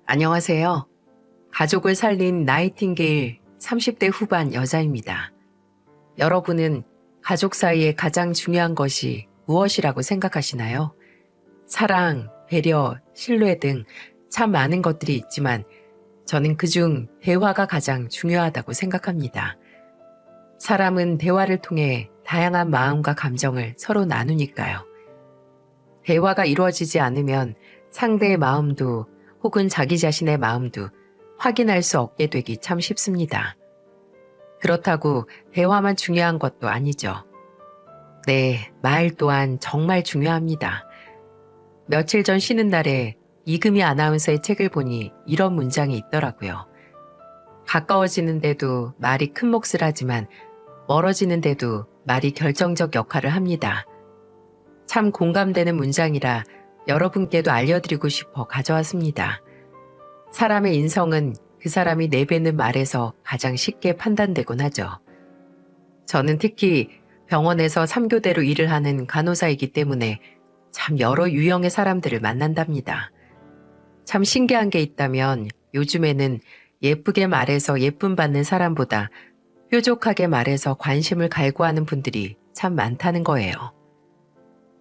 안녕하세요. 가족을 살린 나이팅게일 30대 후반 여자입니다. 여러분은 가족 사이에 가장 중요한 것이 무엇이라고 생각하시나요? 사랑, 배려, 신뢰 등 참 많은 것들이 있지만 저는 그중 대화가 가장 중요하다고 생각합니다. 사람은 대화를 통해 다양한 마음과 감정을 서로 나누니까요. 대화가 이루어지지 않으면 상대의 마음도 혹은 자기 자신의 마음도 확인할 수 없게 되기 참 쉽습니다. 그렇다고 대화만 중요한 것도 아니죠. 네, 말 또한 정말 중요합니다. 며칠 전 쉬는 날에 이금희 아나운서의 책을 보니 이런 문장이 있더라고요. 가까워지는데도 말이 큰 몫을 하지만 멀어지는데도 말이 결정적 역할을 합니다. 참 공감되는 문장이라 여러분께도 알려드리고 싶어 가져왔습니다. 사람의 인성은 그 사람이 내뱉는 말에서 가장 쉽게 판단되곤 하죠. 저는 특히 병원에서 3교대로 일을 하는 간호사이기 때문에 참 여러 유형의 사람들을 만난답니다. 참 신기한 게 있다면 요즘에는 예쁘게 말해서 예쁨 받는 사람보다 뾰족하게 말해서 관심을 갈구하는 분들이 참 많다는 거예요.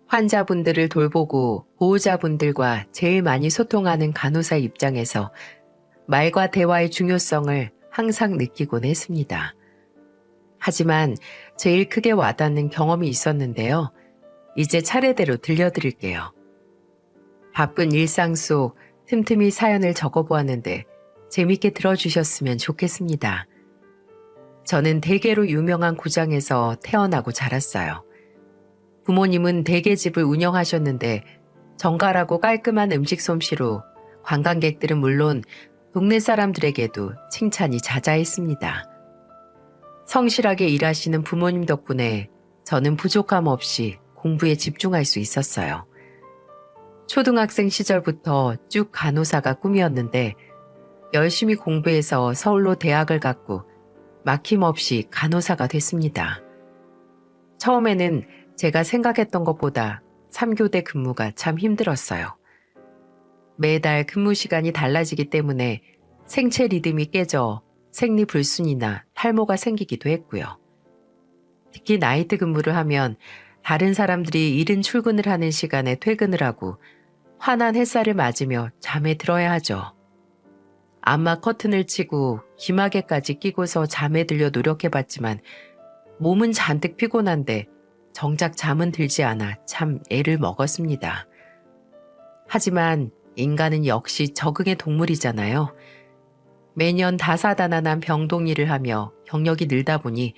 환자분들을 돌보고 보호자분들과 제일 많이 소통하는 간호사 입장에서 말과 대화의 중요성을 항상 느끼곤 했습니다. 하지만 제일 크게 와닿는 경험이 있었는데요. 이제 차례대로 들려드릴게요. 바쁜 일상 속 틈틈이 사연을 적어보았는데 재밌게 들어주셨으면 좋겠습니다. 저는 대개로 유명한 고장에서 태어나고 자랐어요. 부모님은 대게집을 운영하셨는데 정갈하고 깔끔한 음식 솜씨로 관광객들은 물론 동네 사람들에게도 칭찬이 자자했습니다. 성실하게 일하시는 부모님 덕분에 저는 부족함 없이 공부에 집중할 수 있었어요. 초등학생 시절부터 쭉 간호사가 꿈이었는데 열심히 공부해서 서울로 대학을 갔고 막힘없이 간호사가 됐습니다. 처음에는 제가 생각했던 것보다 3교대 근무가 참 힘들었어요. 매달 근무 시간이 달라지기 때문에 생체 리듬이 깨져 생리불순이나 탈모가 생기기도 했고요. 특히 나이트 근무를 하면 다른 사람들이 이른 출근을 하는 시간에 퇴근을 하고 환한 햇살을 맞으며 잠에 들어야 하죠. 암막 커튼을 치고 기마개까지 끼고서 잠에 들려 노력해봤지만 몸은 잔뜩 피곤한데 정작 잠은 들지 않아 참 애를 먹었습니다. 하지만 인간은 역시 적응의 동물이잖아요. 매년 다사다난한 병동 일을 하며 경력이 늘다 보니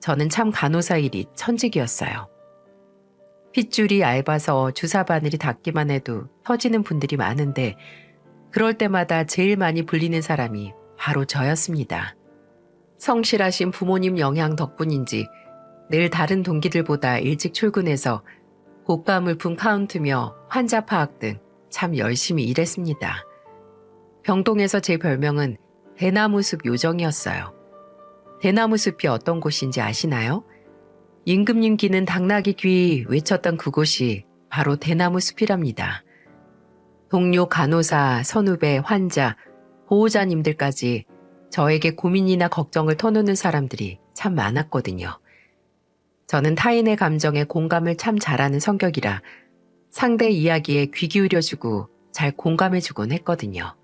저는 참 간호사 일이 천직이었어요. 핏줄이 얇아서 주사 바늘이 닿기만 해도 터지는 분들이 많은데 그럴 때마다 제일 많이 불리는 사람이 바로 저였습니다. 성실하신 부모님 영향 덕분인지 늘 다른 동기들보다 일찍 출근해서 고가 물품 카운트며 환자 파악 등 참 열심히 일했습니다. 병동에서 제 별명은 대나무숲 요정이었어요. 대나무숲이 어떤 곳인지 아시나요? 임금님 귀는 당나귀 귀 외쳤던 그곳이 바로 대나무숲이랍니다. 동료 간호사, 선후배, 환자, 보호자님들까지 저에게 고민이나 걱정을 터놓는 사람들이 참 많았거든요. 저는 타인의 감정에 공감을 참 잘하는 성격이라 상대 이야기에 귀 기울여주고 잘 공감해주곤 했거든요.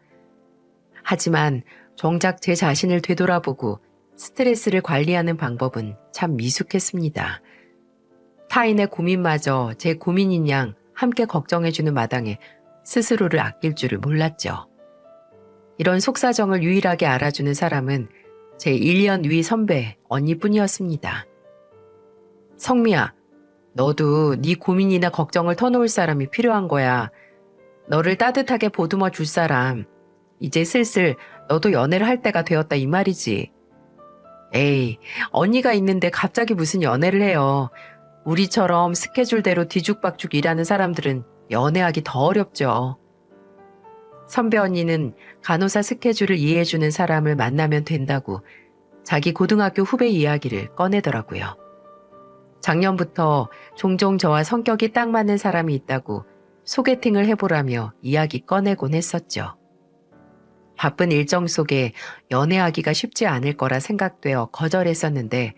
하지만 정작 제 자신을 되돌아보고 스트레스를 관리하는 방법은 참 미숙했습니다. 타인의 고민마저 제 고민인 양 함께 걱정해주는 마당에 스스로를 아낄 줄을 몰랐죠. 이런 속사정을 유일하게 알아주는 사람은 제 1년 위 선배 언니뿐이었습니다. 성미야, 너도 네 고민이나 걱정을 터놓을 사람이 필요한 거야. 너를 따뜻하게 보듬어 줄 사람. 이제 슬슬 너도 연애를 할 때가 되었다 이 말이지. 에이, 언니가 있는데 갑자기 무슨 연애를 해요. 우리처럼 스케줄대로 뒤죽박죽 일하는 사람들은 연애하기 더 어렵죠. 선배 언니는 간호사 스케줄을 이해해주는 사람을 만나면 된다고 자기 고등학교 후배 이야기를 꺼내더라고요. 작년부터 종종 저와 성격이 딱 맞는 사람이 있다고 소개팅을 해보라며 이야기 꺼내곤 했었죠. 바쁜 일정 속에 연애하기가 쉽지 않을 거라 생각되어 거절했었는데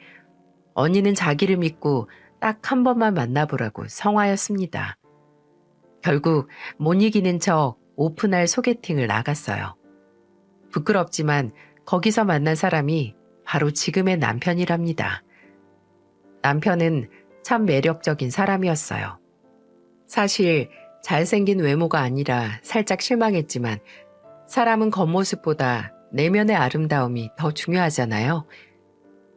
언니는 자기를 믿고 딱 한 번만 만나보라고 성화였습니다. 결국 못 이기는 척 오픈할 소개팅을 나갔어요. 부끄럽지만 거기서 만난 사람이 바로 지금의 남편이랍니다. 남편은 참 매력적인 사람이었어요. 사실 잘생긴 외모가 아니라 살짝 실망했지만 사람은 겉모습보다 내면의 아름다움이 더 중요하잖아요.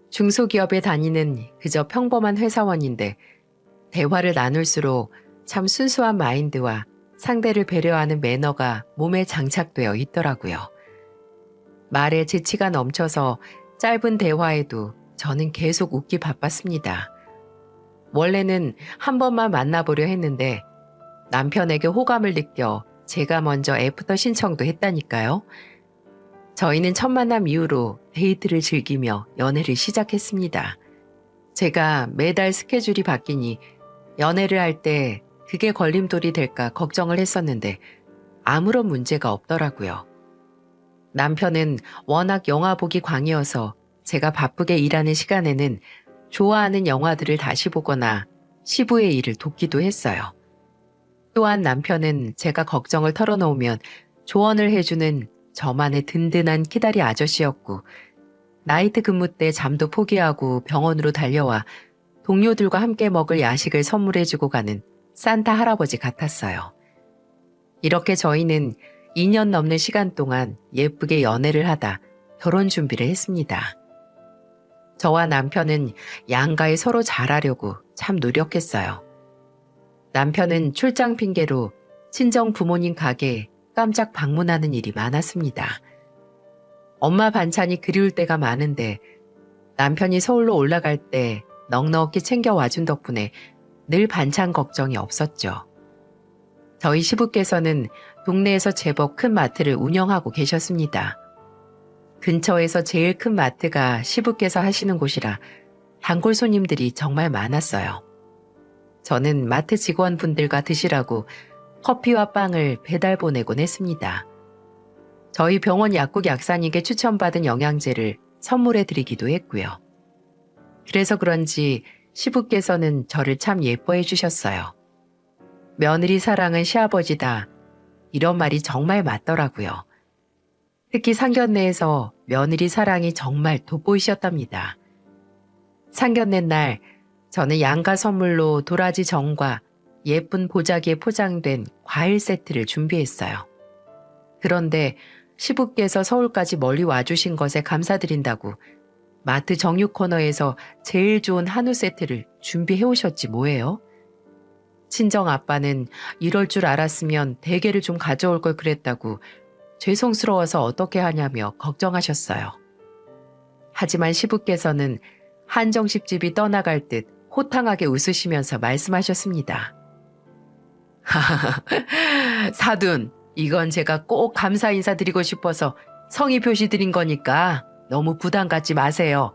중소기업에 다니는 그저 평범한 회사원인데 대화를 나눌수록 참 순수한 마인드와 상대를 배려하는 매너가 몸에 장착되어 있더라고요. 말에 재치가 넘쳐서 짧은 대화에도 저는 계속 웃기 바빴습니다. 원래는 한 번만 만나보려 했는데 남편에게 호감을 느껴 제가 먼저 애프터 신청도 했다니까요. 저희는 첫 만남 이후로 데이트를 즐기며 연애를 시작했습니다. 제가 매달 스케줄이 바뀌니 연애를 할 때 그게 걸림돌이 될까 걱정을 했었는데 아무런 문제가 없더라고요. 남편은 워낙 영화 보기 광이어서 제가 바쁘게 일하는 시간에는 좋아하는 영화들을 다시 보거나 시부의 일을 돕기도 했어요. 또한 남편은 제가 걱정을 털어놓으면 조언을 해주는 저만의 든든한 키다리 아저씨였고 나이트 근무 때 잠도 포기하고 병원으로 달려와 동료들과 함께 먹을 야식을 선물해주고 가는 산타 할아버지 같았어요. 이렇게 저희는 2년 넘는 시간 동안 예쁘게 연애를 하다 결혼 준비를 했습니다. 저와 남편은 양가에 서로 잘하려고 참 노력했어요. 남편은 출장 핑계로 친정 부모님 가게에 깜짝 방문하는 일이 많았습니다. 엄마 반찬이 그리울 때가 많은데 남편이 서울로 올라갈 때 넉넉히 챙겨와준 덕분에 늘 반찬 걱정이 없었죠. 저희 시부께서는 동네에서 제법 큰 마트를 운영하고 계셨습니다. 근처에서 제일 큰 마트가 시부께서 하시는 곳이라 단골 손님들이 정말 많았어요. 저는 마트 직원분들과 드시라고 커피와 빵을 배달 보내곤 했습니다. 저희 병원 약국 약사님께 추천받은 영양제를 선물해 드리기도 했고요. 그래서 그런지 시부께서는 저를 참 예뻐해 주셨어요. 며느리 사랑은 시아버지다. 이런 말이 정말 맞더라고요. 특히 상견례에서 며느리 사랑이 정말 돋보이셨답니다. 상견례 날 저는 양가 선물로 도라지 정과 예쁜 보자기에 포장된 과일 세트를 준비했어요. 그런데 시부께서 서울까지 멀리 와주신 것에 감사드린다고 마트 정육 코너에서 제일 좋은 한우 세트를 준비해 오셨지 뭐예요? 친정 아빠는 이럴 줄 알았으면 대게를 좀 가져올 걸 그랬다고 죄송스러워서 어떻게 하냐며 걱정하셨어요. 하지만 시부께서는 한정식집이 떠나갈 듯 호탕하게 웃으시면서 말씀하셨습니다. 사돈, 이건 제가 꼭 감사 인사드리고 싶어서 성의 표시 드린 거니까 너무 부담 갖지 마세요.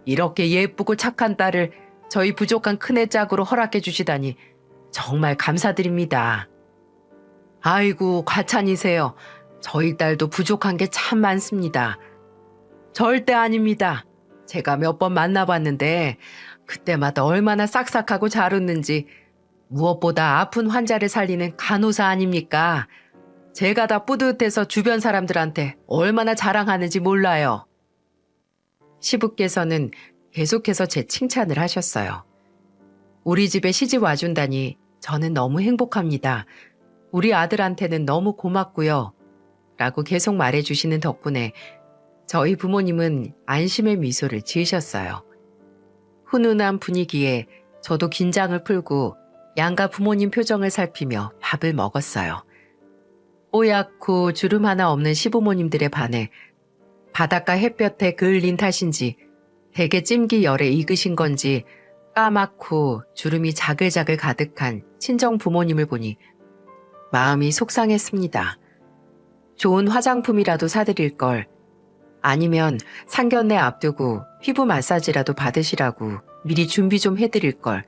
이렇게 예쁘고 착한 딸을 저희 부족한 큰애 짝으로 허락해 주시다니 정말 감사드립니다. 아이고, 과찬이세요. 저희 딸도 부족한 게 참 많습니다. 절대 아닙니다. 제가 몇 번 만나봤는데 그때마다 얼마나 싹싹하고 잘 웃는지, 무엇보다 아픈 환자를 살리는 간호사 아닙니까? 제가 다 뿌듯해서 주변 사람들한테 얼마나 자랑하는지 몰라요. 시부께서는 계속해서 제 칭찬을 하셨어요. 우리 집에 시집 와준다니 저는 너무 행복합니다. 우리 아들한테는 너무 고맙고요. 라고 계속 말해주시는 덕분에 저희 부모님은 안심의 미소를 지으셨어요. 훈훈한 분위기에 저도 긴장을 풀고 양가 부모님 표정을 살피며 밥을 먹었어요. 뽀얗고 주름 하나 없는 시부모님들에 반해 바닷가 햇볕에 그을린 탓인지 대게 찜기 열에 익으신 건지 까맣고 주름이 자글자글 가득한 친정 부모님을 보니 마음이 속상했습니다. 좋은 화장품이라도 사드릴 걸, 아니면 상견례 앞두고 피부 마사지라도 받으시라고 미리 준비 좀 해드릴 걸,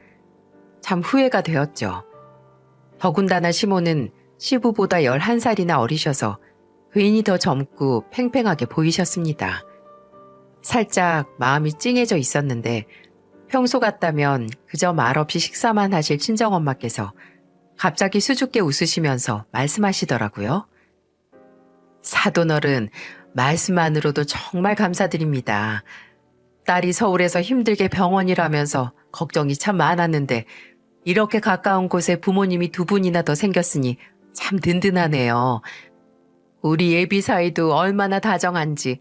참 후회가 되었죠. 더군다나 시모는 시부보다 11살이나 어리셔서 괜히 더 젊고 팽팽하게 보이셨습니다. 살짝 마음이 찡해져 있었는데 평소 같다면 그저 말없이 식사만 하실 친정엄마께서 갑자기 수줍게 웃으시면서 말씀하시더라고요. 사돈어른, 말씀만으로도 정말 감사드립니다. 딸이 서울에서 힘들게 병원이라면서 걱정이 참 많았는데 이렇게 가까운 곳에 부모님이 두 분이나 더 생겼으니 참 든든하네요. 우리 예비 사이도 얼마나 다정한지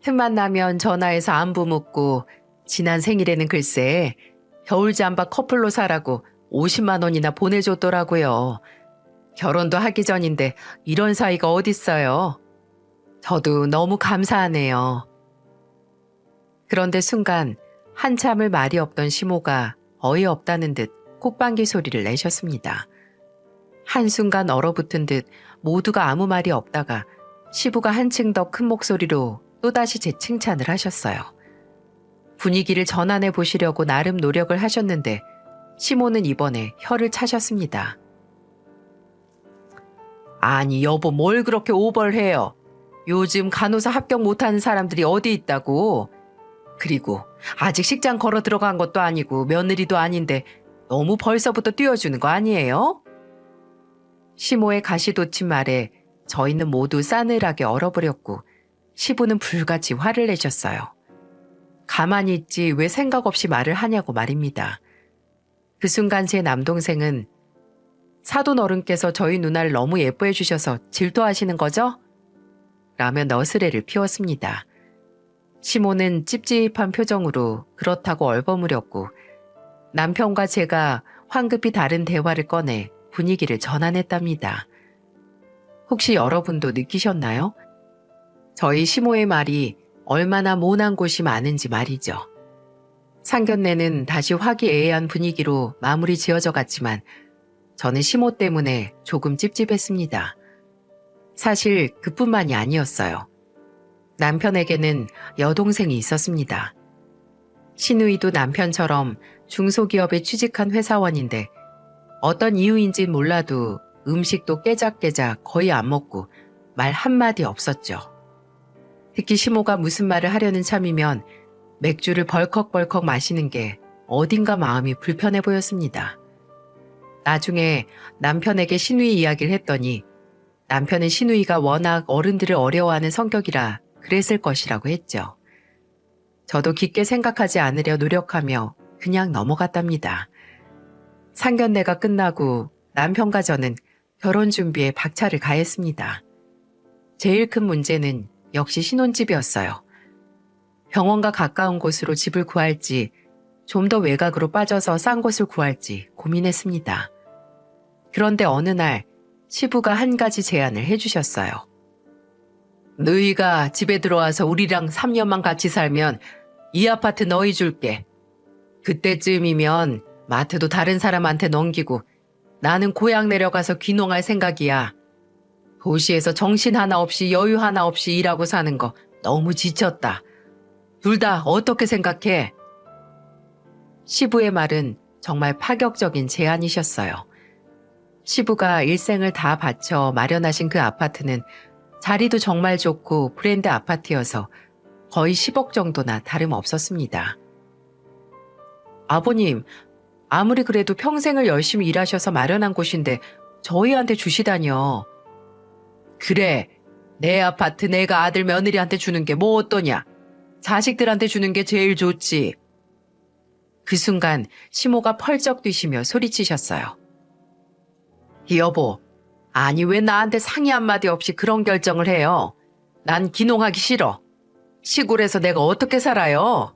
틈만 나면 전화해서 안부 묻고 지난 생일에는 글쎄 겨울잠바 커플로 사라고 50만 원이나 보내줬더라고요. 결혼도 하기 전인데 이런 사이가 어딨어요. 저도 너무 감사하네요. 그런데 순간 한참을 말이 없던 시모가 어이없다는 듯 콧방귀 소리를 내셨습니다. 한순간 얼어붙은 듯 모두가 아무 말이 없다가 시부가 한층 더 큰 목소리로 또다시 제 칭찬을 하셨어요. 분위기를 전환해 보시려고 나름 노력을 하셨는데 시모는 이번에 혀를 차셨습니다. 아니 여보 뭘 그렇게 오버를 해요. 요즘 간호사 합격 못하는 사람들이 어디 있다고. 그리고 아직 식장 걸어 들어간 것도 아니고 며느리도 아닌데 너무 벌써부터 띄워주는 거 아니에요? 시모의 가시돋친 말에 저희는 모두 싸늘하게 얼어버렸고 시부는 불같이 화를 내셨어요. 가만히 있지 왜 생각 없이 말을 하냐고 말입니다. 그 순간 제 남동생은 사돈 어른께서 저희 누나를 너무 예뻐해 주셔서 질투하시는 거죠? 라며 너스레를 피웠습니다. 시모는 찝찝한 표정으로 그렇다고 얼버무렸고 남편과 제가 황급히 다른 대화를 꺼내 분위기를 전환했답니다. 혹시 여러분도 느끼셨나요? 저희 시모의 말이 얼마나 모난 곳이 많은지 말이죠. 상견례는 다시 화기애애한 분위기로 마무리 지어져 갔지만 저는 시모 때문에 조금 찝찝했습니다. 사실 그뿐만이 아니었어요. 남편에게는 여동생이 있었습니다. 시누이도 남편처럼 중소기업에 취직한 회사원인데 어떤 이유인진 몰라도 음식도 깨작깨작 거의 안 먹고 말 한마디 없었죠. 특히 시모가 무슨 말을 하려는 참이면 맥주를 벌컥벌컥 마시는 게 어딘가 마음이 불편해 보였습니다. 나중에 남편에게 시누이 이야기를 했더니 남편은 시누이가 워낙 어른들을 어려워하는 성격이라 그랬을 것이라고 했죠. 저도 깊게 생각하지 않으려 노력하며 그냥 넘어갔답니다. 상견례가 끝나고 남편과 저는 결혼 준비에 박차를 가했습니다. 제일 큰 문제는 역시 신혼집이었어요. 병원과 가까운 곳으로 집을 구할지 좀 더 외곽으로 빠져서 싼 곳을 구할지 고민했습니다. 그런데 어느 날 시부가 한 가지 제안을 해주셨어요. 너희가 집에 들어와서 우리랑 3년만 같이 살면 이 아파트 너희 줄게. 그때쯤이면 마트도 다른 사람한테 넘기고 나는 고향 내려가서 귀농할 생각이야. 도시에서 정신 하나 없이 여유 하나 없이 일하고 사는 거 너무 지쳤다. 둘 다 어떻게 생각해? 시부의 말은 정말 파격적인 제안이셨어요. 시부가 일생을 다 바쳐 마련하신 그 아파트는 자리도 정말 좋고 브랜드 아파트여서 거의 10억 정도나 다름없었습니다. 아버님, 아무리 그래도 평생을 열심히 일하셔서 마련한 곳인데 저희한테 주시다뇨. 그래, 내 아파트 내가 아들 며느리한테 주는 게 뭐 어떠냐. 자식들한테 주는 게 제일 좋지. 그 순간 시모가 펄쩍 뛰시며 소리치셨어요. 여보, 아니 왜 나한테 상의 한마디 없이 그런 결정을 해요? 난 귀농하기 싫어. 시골에서 내가 어떻게 살아요?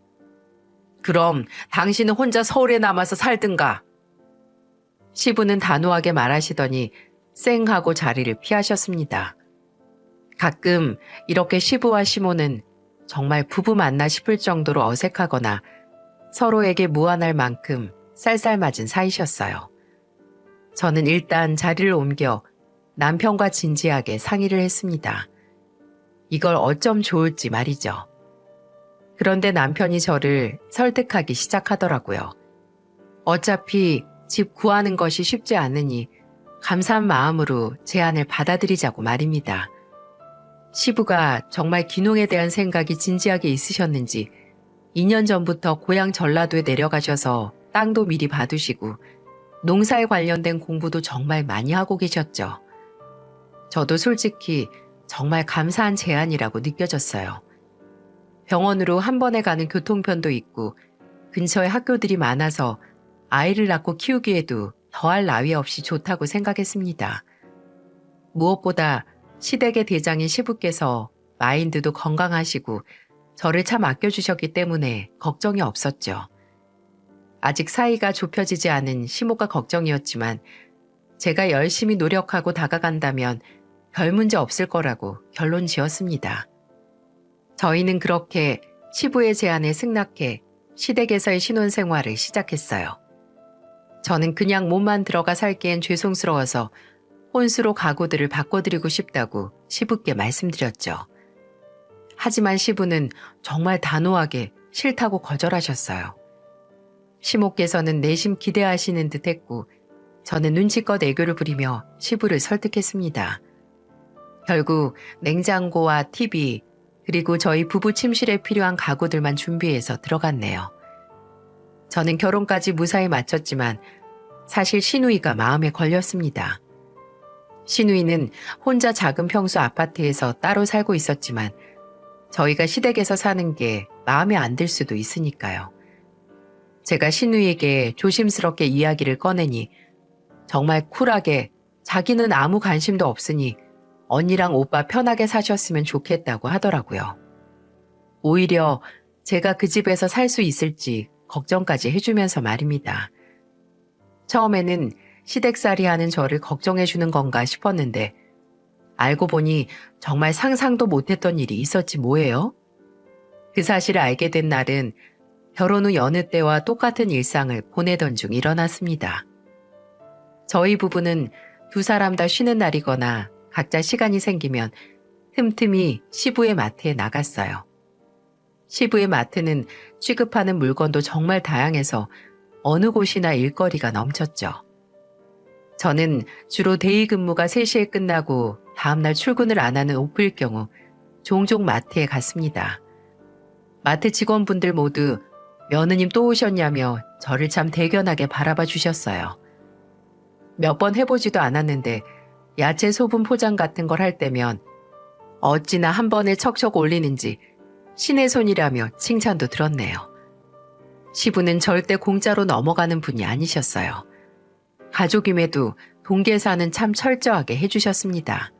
그럼 당신은 혼자 서울에 남아서 살든가. 시부는 단호하게 말하시더니 쌩하고 자리를 피하셨습니다. 가끔 이렇게 시부와 시모는 정말 부부 맞나 싶을 정도로 어색하거나 서로에게 무안할 만큼 쌀쌀맞은 사이셨어요. 저는 일단 자리를 옮겨 남편과 진지하게 상의를 했습니다. 이걸 어쩜 좋을지 말이죠. 그런데 남편이 저를 설득하기 시작하더라고요. 어차피 집 구하는 것이 쉽지 않으니 감사한 마음으로 제안을 받아들이자고 말입니다. 시부가 정말 귀농에 대한 생각이 진지하게 있으셨는지 2년 전부터 고향 전라도에 내려가셔서 땅도 미리 봐두시고 농사에 관련된 공부도 정말 많이 하고 계셨죠. 저도 솔직히 정말 감사한 제안이라고 느껴졌어요. 병원으로 한 번에 가는 교통편도 있고 근처에 학교들이 많아서 아이를 낳고 키우기에도 더할 나위 없이 좋다고 생각했습니다. 무엇보다 시댁의 대장인 시부께서 마인드도 건강하시고 저를 참 아껴주셨기 때문에 걱정이 없었죠. 아직 사이가 좁혀지지 않은 시모가 걱정이었지만 제가 열심히 노력하고 다가간다면 별 문제 없을 거라고 결론 지었습니다. 저희는 그렇게 시부의 제안에 승낙해 시댁에서의 신혼생활을 시작했어요. 저는 그냥 몸만 들어가 살기엔 죄송스러워서 혼수로 가구들을 바꿔드리고 싶다고 시부께 말씀드렸죠. 하지만 시부는 정말 단호하게 싫다고 거절하셨어요. 시모께서는 내심 기대하시는 듯 했고 저는 눈치껏 애교를 부리며 시부를 설득했습니다. 결국 냉장고와 TV 그리고 저희 부부 침실에 필요한 가구들만 준비해서 들어갔네요. 저는 결혼까지 무사히 마쳤지만 사실 시누이가 마음에 걸렸습니다. 시누이는 혼자 작은 평수 아파트에서 따로 살고 있었지만 저희가 시댁에서 사는 게 마음에 안 들 수도 있으니까요. 제가 시누이에게 조심스럽게 이야기를 꺼내니 정말 쿨하게 자기는 아무 관심도 없으니 언니랑 오빠 편하게 사셨으면 좋겠다고 하더라고요. 오히려 제가 그 집에서 살 수 있을지 걱정까지 해주면서 말입니다. 처음에는 시댁살이 하는 저를 걱정해주는 건가 싶었는데 알고 보니 정말 상상도 못했던 일이 있었지 뭐예요? 그 사실을 알게 된 날은 결혼 후 여느 때와 똑같은 일상을 보내던 중 일어났습니다. 저희 부부는 두 사람 다 쉬는 날이거나 각자 시간이 생기면 틈틈이 시부의 마트에 나갔어요. 시부의 마트는 취급하는 물건도 정말 다양해서 어느 곳이나 일거리가 넘쳤죠. 저는 주로 대의 근무가 3시에 끝나고 다음날 출근을 안 하는 오프일 경우 종종 마트에 갔습니다. 마트 직원분들 모두 며느님 또 오셨냐며 저를 참 대견하게 바라봐 주셨어요. 몇 번 해보지도 않았는데 야채 소분 포장 같은 걸 할 때면 어찌나 한 번에 척척 올리는지 신의 손이라며 칭찬도 들었네요. 시부는 절대 공짜로 넘어가는 분이 아니셨어요. 가족임에도 동계사는 참 철저하게 해주셨습니다.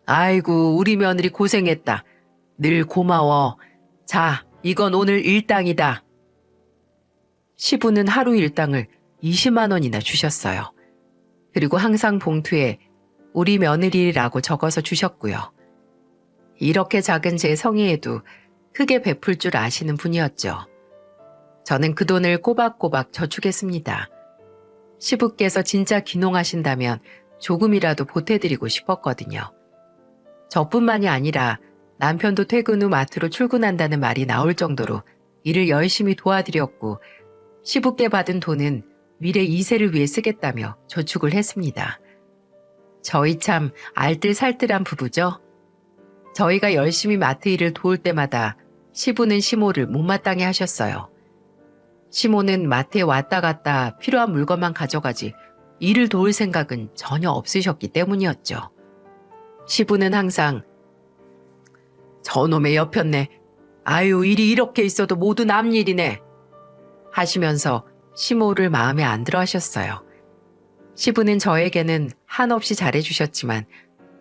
아이고 우리 며느리 고생했다. 늘 고마워. 자, 이건 오늘 일당이다. 시부는 하루 일당을 20만 원이나 주셨어요. 그리고 항상 봉투에 우리 며느리라고 적어서 주셨고요. 이렇게 작은 제 성의에도 크게 베풀 줄 아시는 분이었죠. 저는 그 돈을 꼬박꼬박 저축했습니다. 시부께서 진짜 귀농하신다면 조금이라도 보태드리고 싶었거든요. 저뿐만이 아니라 남편도 퇴근 후 마트로 출근한다는 말이 나올 정도로 일을 열심히 도와드렸고 시부께 받은 돈은 미래 2세를 위해 쓰겠다며 저축을 했습니다. 저희 참 알뜰살뜰한 부부죠. 저희가 열심히 마트 일을 도울 때마다 시부는 시모를 못마땅해 하셨어요. 시모는 마트에 왔다 갔다 필요한 물건만 가져가지 일을 도울 생각은 전혀 없으셨기 때문이었죠. 시부는 항상 저놈의 여편네, 아유 일이 이렇게 있어도 모두 남 일이네 하시면서 시모를 마음에 안 들어 하셨어요. 시부는 저에게는 한없이 잘해주셨지만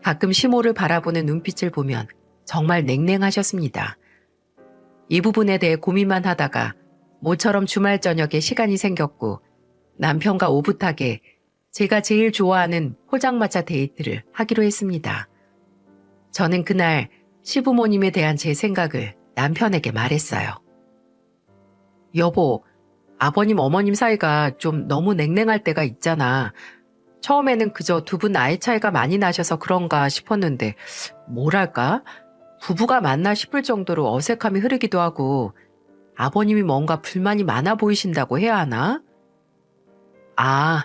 가끔 시모를 바라보는 눈빛을 보면 정말 냉랭하셨습니다. 이 부분에 대해 고민만 하다가 모처럼 주말 저녁에 시간이 생겼고 남편과 오붓하게 제가 제일 좋아하는 포장마차 데이트를 하기로 했습니다. 저는 그날 시부모님에 대한 제 생각을 남편에게 말했어요. 여보, 아버님 어머님 사이가 좀 너무 냉랭할 때가 있잖아. 처음에는 그저 두 분 나이 차이가 많이 나셔서 그런가 싶었는데 뭐랄까? 부부가 맞나 싶을 정도로 어색함이 흐르기도 하고 아버님이 뭔가 불만이 많아 보이신다고 해야 하나? 아,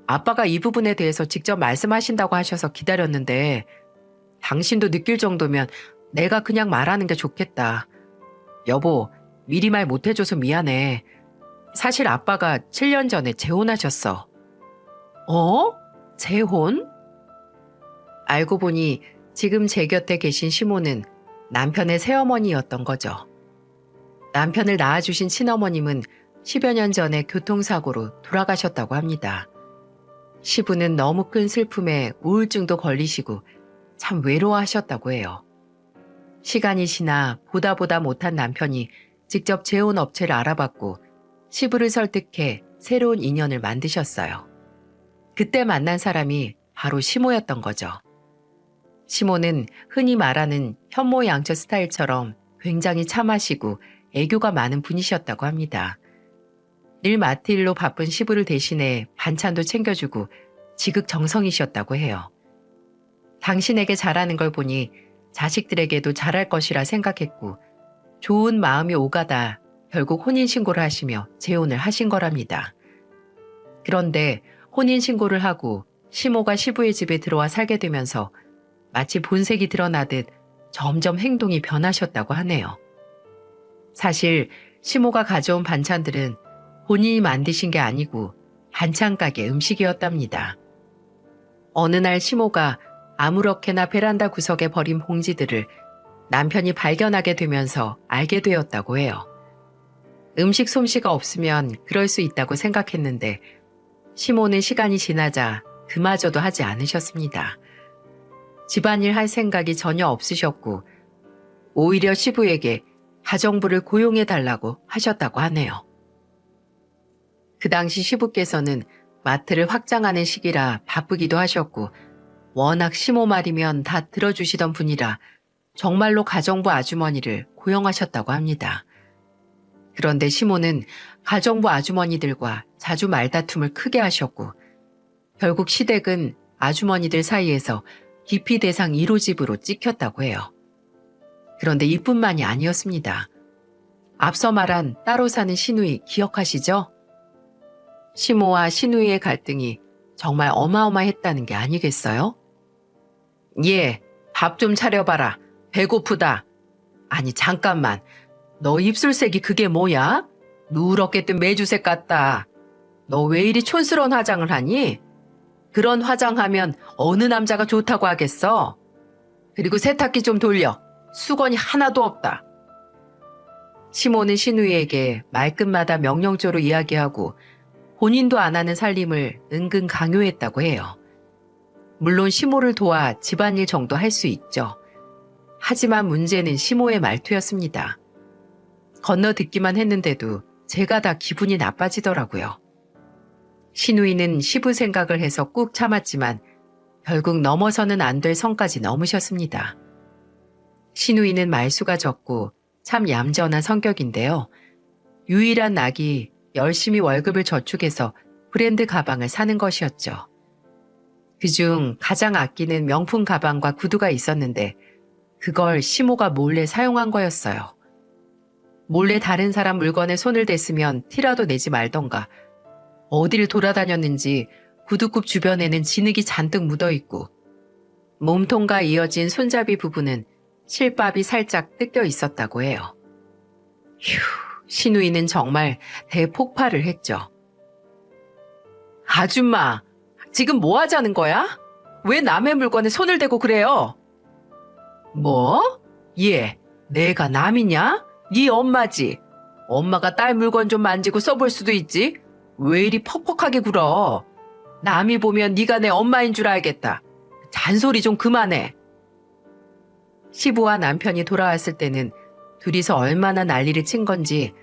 아빠가 이 부분에 대해서 직접 말씀하신다고 하셔서 기다렸는데 당신도 느낄 정도면 내가 그냥 말하는 게 좋겠다. 여보, 미리 말 못해줘서 미안해. 사실 아빠가 7년 전에 재혼하셨어. 어? 재혼? 알고 보니 지금 제 곁에 계신 시모는 남편의 새어머니였던 거죠. 남편을 낳아주신 친어머님은 10여 년 전에 교통사고로 돌아가셨다고 합니다. 시부는 너무 큰 슬픔에 우울증도 걸리시고 참 외로워하셨다고 해요. 시간이 지나 보다 못한 남편이 직접 재혼 업체를 알아봤고 시부를 설득해 새로운 인연을 만드셨어요. 그때 만난 사람이 바로 시모였던 거죠. 시모는 흔히 말하는 현모양처 스타일처럼 굉장히 참하시고 애교가 많은 분이셨다고 합니다. 늘 마트 일로 바쁜 시부를 대신해 반찬도 챙겨주고 지극정성이셨다고 해요. 당신에게 잘하는 걸 보니 자식들에게도 잘할 것이라 생각했고 좋은 마음이 오가다 결국 혼인신고를 하시며 재혼을 하신 거랍니다. 그런데 혼인신고를 하고 시모가 시부의 집에 들어와 살게 되면서 마치 본색이 드러나듯 점점 행동이 변하셨다고 하네요. 사실 시모가 가져온 반찬들은 본인이 만드신 게 아니고 반찬 가게 음식이었답니다. 어느 날 시모가 아무렇게나 베란다 구석에 버린 봉지들을 남편이 발견하게 되면서 알게 되었다고 해요. 음식 솜씨가 없으면 그럴 수 있다고 생각했는데 시모는 시간이 지나자 그마저도 하지 않으셨습니다. 집안일 할 생각이 전혀 없으셨고 오히려 시부에게 가정부를 고용해달라고 하셨다고 하네요. 그 당시 시부께서는 마트를 확장하는 시기라 바쁘기도 하셨고 워낙 시모 말이면 다 들어주시던 분이라 정말로 가정부 아주머니를 고용하셨다고 합니다. 그런데 시모는 가정부 아주머니들과 자주 말다툼을 크게 하셨고 결국 시댁은 아주머니들 사이에서 기피 대상 1호집으로 찍혔다고 해요. 그런데 이뿐만이 아니었습니다. 앞서 말한 따로 사는 시누이 기억하시죠? 시모와 시누이의 갈등이 정말 어마어마했다는 게 아니겠어요? 예, 밥 좀 차려봐라. 배고프다. 아니 잠깐만. 너 입술색이 그게 뭐야? 누렇게 뜬 메주색 같다. 너 왜 이리 촌스러운 화장을 하니? 그런 화장하면 어느 남자가 좋다고 하겠어? 그리고 세탁기 좀 돌려. 수건이 하나도 없다. 시모는 시누이에게 말끝마다 명령조로 이야기하고 본인도 안 하는 살림을 은근 강요했다고 해요. 물론 시모를 도와 집안일 정도 할 수 있죠. 하지만 문제는 시모의 말투였습니다. 건너듣기만 했는데도 제가 다 기분이 나빠지더라고요. 시누이는 시부 생각을 해서 꾹 참았지만 결국 넘어서는 안 될 선까지 넘으셨습니다. 시누이는 말수가 적고 참 얌전한 성격인데요. 유일한 낙이 열심히 월급을 저축해서 브랜드 가방을 사는 것이었죠. 그중 가장 아끼는 명품 가방과 구두가 있었는데 그걸 시모가 몰래 사용한 거였어요. 몰래 다른 사람 물건에 손을 댔으면 티라도 내지 말던가 어딜 돌아다녔는지 구두굽 주변에는 진흙이 잔뜩 묻어있고 몸통과 이어진 손잡이 부분은 실밥이 살짝 뜯겨 있었다고 해요. 휴, 시누이는 정말 대폭발을 했죠. 아줌마, 지금 뭐 하자는 거야? 왜 남의 물건에 손을 대고 그래요? 뭐? 얘, 내가 남이냐? 네 엄마지. 엄마가 딸 물건 좀 만지고 써볼 수도 있지. 왜 이리 퍽퍽하게 굴어? 남이 보면 네가 내 엄마인 줄 알겠다. 잔소리 좀 그만해. 시부와 남편이 돌아왔을 때는 둘이서 얼마나 난리를 친 건지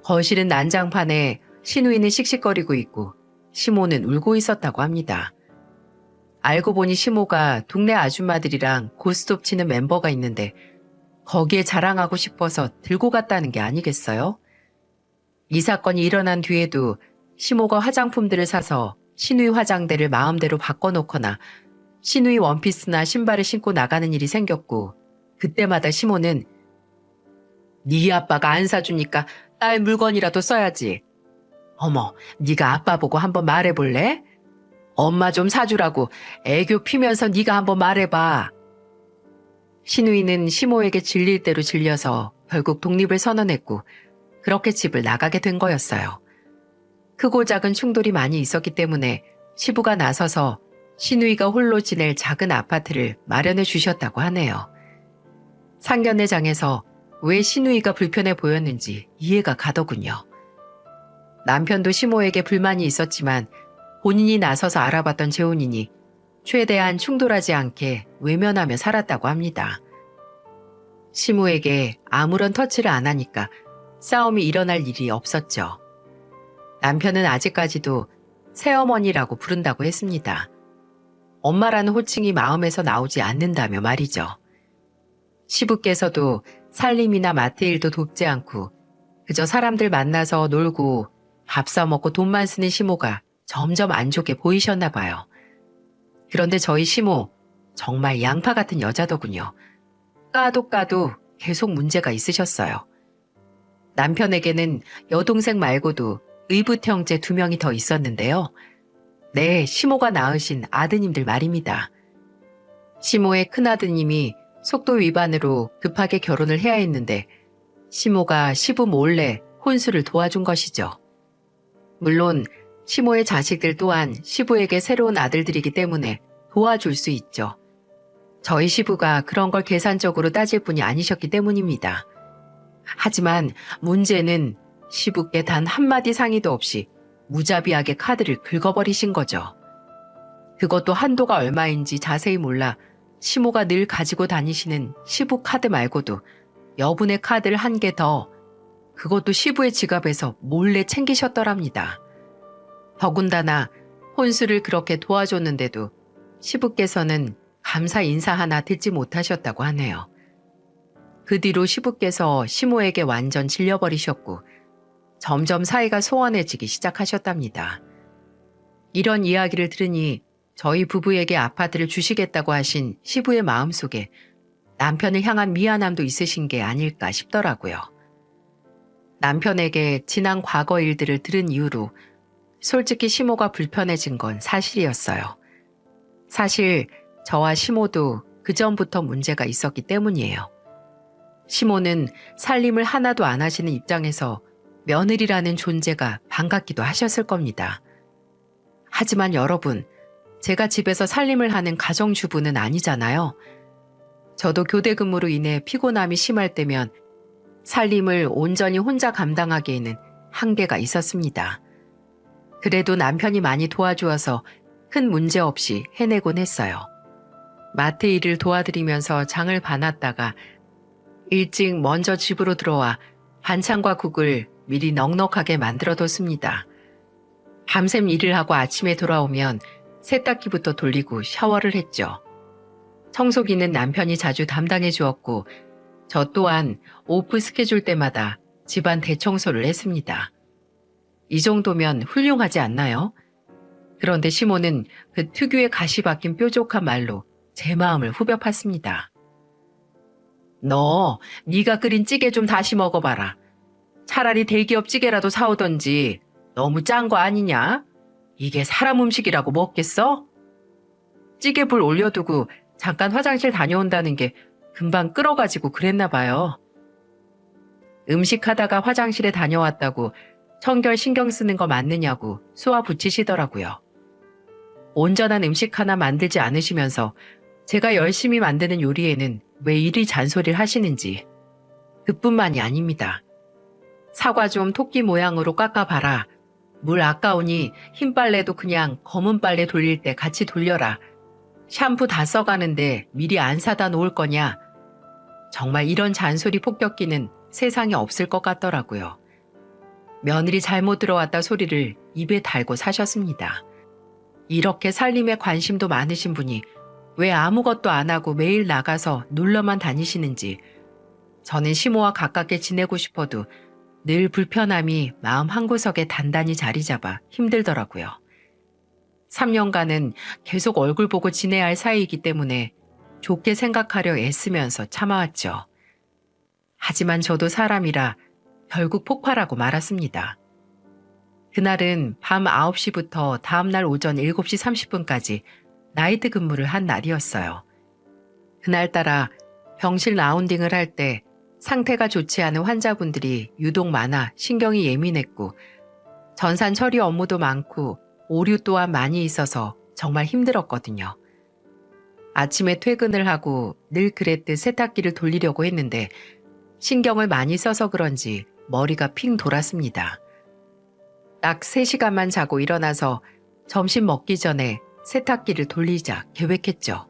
거실은 난장판에 시누이는 씩씩거리고 있고 시모는 울고 있었다고 합니다. 알고 보니 시모가 동네 아줌마들이랑 고스톱 치는 멤버가 있는데 거기에 자랑하고 싶어서 들고 갔다는 게 아니겠어요? 이 사건이 일어난 뒤에도 시모가 화장품들을 사서 시누이 화장대를 마음대로 바꿔놓거나 시누이 원피스나 신발을 신고 나가는 일이 생겼고 그때마다 시모는 네 아빠가 안 사주니까 딸 물건이라도 써야지. 어머, 네가 아빠 보고 한번 말해볼래? 엄마 좀 사주라고 애교 피면서 네가 한번 말해봐. 신우이는 시모에게 질릴 대로 질려서 결국 독립을 선언했고 그렇게 집을 나가게 된 거였어요. 크고 작은 충돌이 많이 있었기 때문에 시부가 나서서 신우이가 홀로 지낼 작은 아파트를 마련해 주셨다고 하네요. 상견례장에서 왜 신우이가 불편해 보였는지 이해가 가더군요. 남편도 시모에게 불만이 있었지만 본인이 나서서 알아봤던 재혼이니 최대한 충돌하지 않게 외면하며 살았다고 합니다. 시모에게 아무런 터치를 안 하니까 싸움이 일어날 일이 없었죠. 남편은 아직까지도 새어머니라고 부른다고 했습니다. 엄마라는 호칭이 마음에서 나오지 않는다며 말이죠. 시부께서도 살림이나 마트 일도 돕지 않고 그저 사람들 만나서 놀고 밥 사먹고 돈만 쓰는 시모가 점점 안 좋게 보이셨나 봐요. 그런데 저희 시모 정말 양파 같은 여자더군요. 까도 계속 문제가 있으셨어요. 남편에게는 여동생 말고도 의붓 형제 2명이 더 있었는데요. 네, 시모가 낳으신 아드님들 말입니다. 시모의 큰아드님이 속도 위반으로 급하게 결혼을 해야 했는데 시모가 시부 몰래 혼수를 도와준 것이죠. 물론 시모의 자식들 또한 시부에게 새로운 아들들이기 때문에 도와줄 수 있죠. 저희 시부가 그런 걸 계산적으로 따질 분이 아니셨기 때문입니다. 하지만 문제는 시부께 단 한마디 상의도 없이 무자비하게 카드를 긁어버리신 거죠. 그것도 한도가 얼마인지 자세히 몰라 시모가 늘 가지고 다니시는 시부 카드 말고도 여분의 카드를 1개 더, 그것도 시부의 지갑에서 몰래 챙기셨더랍니다. 더군다나 혼수를 그렇게 도와줬는데도 시부께서는 감사 인사 하나 듣지 못하셨다고 하네요. 그 뒤로 시부께서 시모에게 완전 질려버리셨고 점점 사이가 소원해지기 시작하셨답니다. 이런 이야기를 들으니 저희 부부에게 아파트를 주시겠다고 하신 시부의 마음속에 남편을 향한 미안함도 있으신 게 아닐까 싶더라고요. 남편에게 지난 과거 일들을 들은 이후로 솔직히 시모가 불편해진 건 사실이었어요. 사실 저와 시모도 그전부터 문제가 있었기 때문이에요. 시모는 살림을 하나도 안 하시는 입장에서 며느리라는 존재가 반갑기도 하셨을 겁니다. 하지만 여러분, 제가 집에서 살림을 하는 가정주부는 아니잖아요. 저도 교대 근무로 인해 피곤함이 심할 때면 살림을 온전히 혼자 감당하기에는 한계가 있었습니다. 그래도 남편이 많이 도와주어서 큰 문제 없이 해내곤 했어요. 마트 일을 도와드리면서 장을 봐놨다가 일찍 먼저 집으로 들어와 반찬과 국을 미리 넉넉하게 만들어뒀습니다. 밤샘 일을 하고 아침에 돌아오면 세탁기부터 돌리고 샤워를 했죠. 청소기는 남편이 자주 담당해 주었고 저 또한 오프 스케줄 때마다 집안 대청소를 했습니다. 이 정도면 훌륭하지 않나요? 그런데 시모는 그 특유의 가시 박힌 뾰족한 말로 제 마음을 후벼 팠습니다. 너, 네가 끓인 찌개 좀 다시 먹어봐라. 차라리 대기업 찌개라도 사오던지. 너무 짠 거 아니냐? 이게 사람 음식이라고 먹겠어? 찌개 불 올려두고 잠깐 화장실 다녀온다는 게 금방 끓어가지고 그랬나 봐요. 음식하다가 화장실에 다녀왔다고 청결 신경 쓰는 거 맞느냐고 쏘아 붙이시더라고요. 온전한 음식 하나 만들지 않으시면서 제가 열심히 만드는 요리에는 왜 이리 잔소리를 하시는지. 그뿐만이 아닙니다. 사과 좀 토끼 모양으로 깎아봐라. 물 아까우니 흰 빨래도 그냥 검은 빨래 돌릴 때 같이 돌려라. 샴푸 다 써가는데 미리 안 사다 놓을 거냐. 정말 이런 잔소리 폭격기는 세상에 없을 것 같더라고요. 며느리 잘못 들어왔다 소리를 입에 달고 사셨습니다. 이렇게 살림에 관심도 많으신 분이 왜 아무것도 안 하고 매일 나가서 놀러만 다니시는지. 저는 시모와 가깝게 지내고 싶어도 늘 불편함이 마음 한구석에 단단히 자리 잡아 힘들더라고요. 3년간은 계속 얼굴 보고 지내야 할 사이이기 때문에 좋게 생각하려 애쓰면서 참아왔죠. 하지만 저도 사람이라 결국 폭발하고 말았습니다. 그날은 밤 9시부터 다음날 오전 7시 30분까지 나이트 근무를 한 날이었어요. 그날따라 병실 라운딩을 할 때 상태가 좋지 않은 환자분들이 유독 많아 신경이 예민했고 전산 처리 업무도 많고 오류 또한 많이 있어서 정말 힘들었거든요. 아침에 퇴근을 하고 늘 그랬듯 세탁기를 돌리려고 했는데 신경을 많이 써서 그런지 머리가 핑 돌았습니다. 딱 3시간만 자고 일어나서 점심 먹기 전에 세탁기를 돌리자 계획했죠.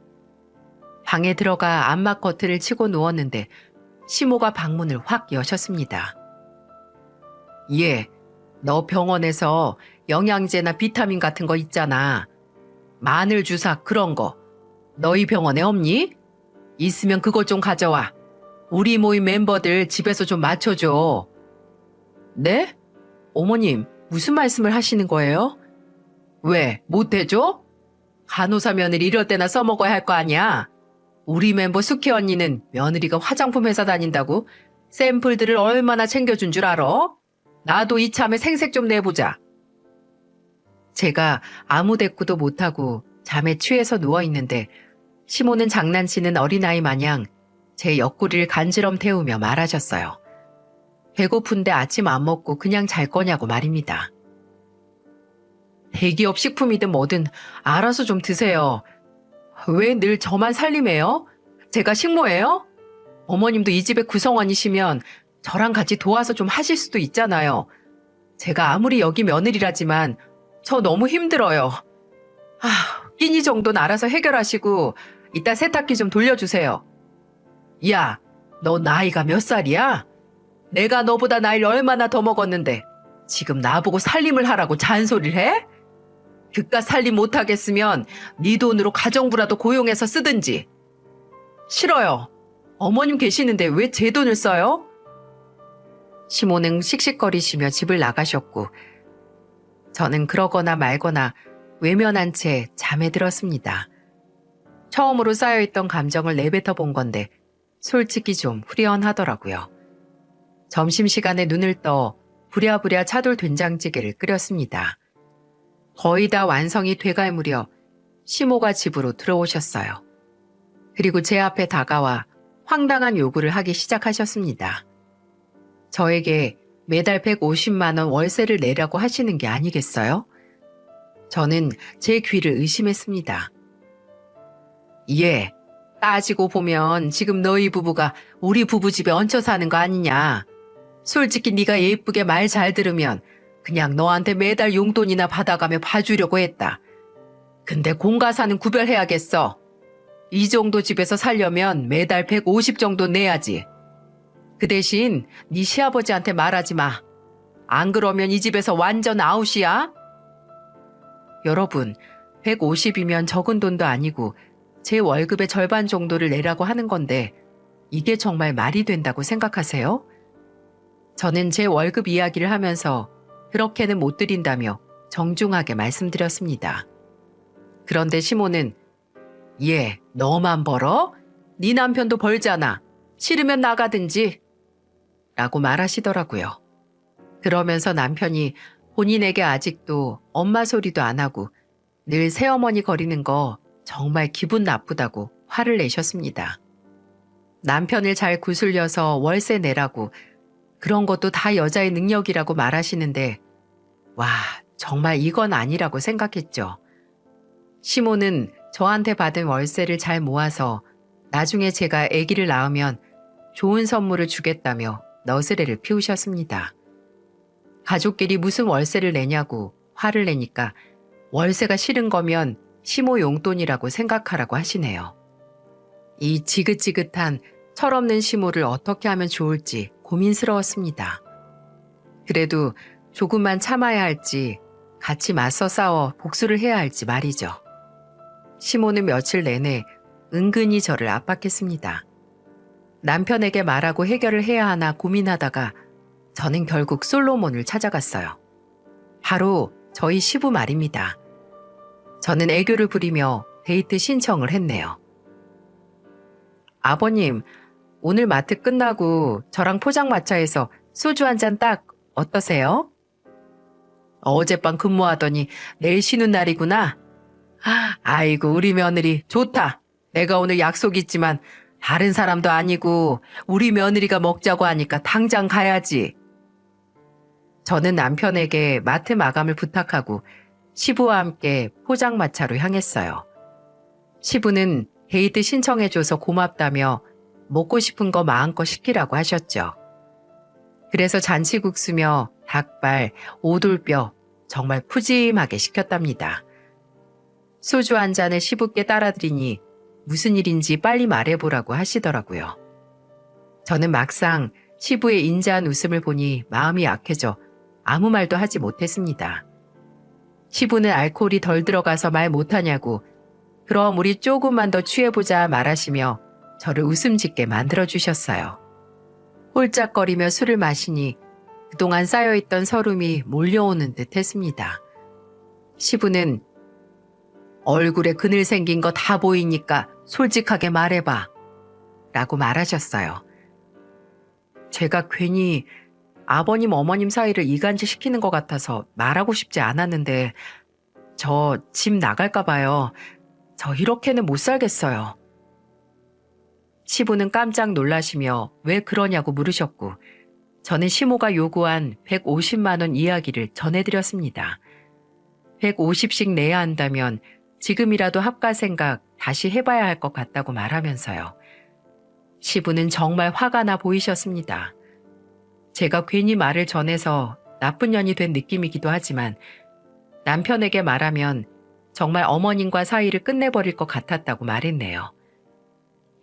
방에 들어가 암막 커튼을 치고 누웠는데 시모가 방문을 확 여셨습니다. 얘, 너 병원에서 영양제나 비타민 같은 거 있잖아. 마늘 주사 그런 거 너희 병원에 없니? 있으면 그거 좀 가져와. 우리 모임 멤버들 집에서 좀 맞춰줘. 네? 어머님, 무슨 말씀을 하시는 거예요? 왜, 못해줘? 간호사 며느리 이럴 때나 써먹어야 할 거 아니야? 우리 멤버 숙희 언니는 며느리가 화장품 회사 다닌다고 샘플들을 얼마나 챙겨준 줄 알아? 나도 이참에 생색 좀 내보자. 제가 아무 대꾸도 못하고 잠에 취해서 누워있는데 시모는 장난치는 어린아이 마냥 제 옆구리를 간지럼 태우며 말하셨어요. 배고픈데 아침 안 먹고 그냥 잘 거냐고 말입니다. 대기업 식품이든 뭐든 알아서 좀 드세요. 왜 늘 저만 살림해요? 제가 식모예요? 어머님도 이 집의 구성원이시면 저랑 같이 도와서 좀 하실 수도 있잖아요. 제가 아무리 여기 며느리라지만 저 너무 힘들어요. 끼니 정도는 알아서 해결하시고 이따 세탁기 좀 돌려주세요. 야, 너 나이가 몇 살이야? 내가 너보다 나이를 얼마나 더 먹었는데 지금 나보고 살림을 하라고 잔소리를 해? 그깟 살림 못하겠으면 네 돈으로 가정부라도 고용해서 쓰든지. 싫어요. 어머님 계시는데 왜 제 돈을 써요? 시모는 씩씩거리시며 집을 나가셨고 저는 그러거나 말거나 외면한 채 잠에 들었습니다. 처음으로 쌓여있던 감정을 내뱉어 본 건데 솔직히 좀 후련하더라고요. 점심시간에 눈을 떠 부랴부랴 차돌 된장찌개를 끓였습니다. 거의 다 완성이 돼갈 무렵 시모가 집으로 들어오셨어요. 그리고 제 앞에 다가와 황당한 요구를 하기 시작하셨습니다. 저에게 매달 150만 원 월세를 내라고 하시는 게 아니겠어요? 저는 제 귀를 의심했습니다. 예, 따지고 보면 지금 너희 부부가 우리 부부 집에 얹혀 사는 거 아니냐. 솔직히 네가 예쁘게 말 잘 들으면 그냥 너한테 매달 용돈이나 받아가며 봐주려고 했다. 근데 공가사는 구별해야겠어. 이 정도 집에서 살려면 매달 150 정도 내야지. 그 대신 네 시아버지한테 말하지 마. 안 그러면 이 집에서 완전 아웃이야. 여러분, 150이면 적은 돈도 아니고 제 월급의 절반 정도를 내라고 하는 건데 이게 정말 말이 된다고 생각하세요? 저는 제 월급 이야기를 하면서 그렇게는 못 드린다며 정중하게 말씀드렸습니다. 그런데 시모는 얘 너만 벌어? 네 남편도 벌잖아. 싫으면 나가든지 라고 말하시더라고요. 그러면서 남편이 본인에게 아직도 엄마 소리도 안 하고 늘 새어머니 거리는 거 정말 기분 나쁘다고 화를 내셨습니다. 남편을 잘 구슬려서 월세 내라고 그런 것도 다 여자의 능력이라고 말하시는데 와, 정말 이건 아니라고 생각했죠. 시모는 저한테 받은 월세를 잘 모아서 나중에 제가 아기를 낳으면 좋은 선물을 주겠다며 너스레를 피우셨습니다. 가족끼리 무슨 월세를 내냐고 화를 내니까 월세가 싫은 거면 시모 용돈이라고 생각하라고 하시네요. 이 지긋지긋한 철없는 시모를 어떻게 하면 좋을지 고민스러웠습니다. 그래도 조금만 참아야 할지 같이 맞서 싸워 복수를 해야 할지 말이죠. 시모는 며칠 내내 은근히 저를 압박했습니다. 남편에게 말하고 해결을 해야 하나 고민하다가 저는 결국 솔로몬을 찾아갔어요. 바로 저희 시부 말입니다. 저는 애교를 부리며 데이트 신청을 했네요. 아버님, 오늘 마트 끝나고 저랑 포장마차에서 소주 한 잔 딱 어떠세요? 어젯밤 근무하더니 내일 쉬는 날이구나. 아이고 우리 며느리 좋다. 내가 오늘 약속 있지만 다른 사람도 아니고 우리 며느리가 먹자고 하니까 당장 가야지. 저는 남편에게 마트 마감을 부탁하고 시부와 함께 포장마차로 향했어요. 시부는 데이트 신청해줘서 고맙다며 먹고 싶은 거 마음껏 시키라고 하셨죠. 그래서 잔치국수며 닭발, 오돌뼈 정말 푸짐하게 시켰답니다. 소주 한 잔을 시부께 따라드리니 무슨 일인지 빨리 말해보라고 하시더라고요. 저는 막상 시부의 인자한 웃음을 보니 마음이 약해져 아무 말도 하지 못했습니다. 시부는 알코올이 덜 들어가서 말 못하냐고 그럼 우리 조금만 더 취해보자 말하시며 저를 웃음 짓게 만들어주셨어요. 홀짝거리며 술을 마시니 그동안 쌓여있던 서름이 몰려오는 듯 했습니다. 시부는 얼굴에 그늘 생긴 거 다 보이니까 솔직하게 말해봐 라고 말하셨어요. 제가 괜히 아버님 어머님 사이를 이간질 시키는 것 같아서 말하고 싶지 않았는데 저 집 나갈까 봐요. 저 이렇게는 못 살겠어요. 시부는 깜짝 놀라시며 왜 그러냐고 물으셨고 저는 시모가 요구한 150만 원 이야기를 전해드렸습니다. 150씩 내야 한다면 지금이라도 합가 생각 다시 해봐야 할 것 같다고 말하면서요. 시부는 정말 화가 나 보이셨습니다. 제가 괜히 말을 전해서 나쁜 년이 된 느낌이기도 하지만 남편에게 말하면 정말 어머님과 사이를 끝내버릴 것 같았다고 말했네요.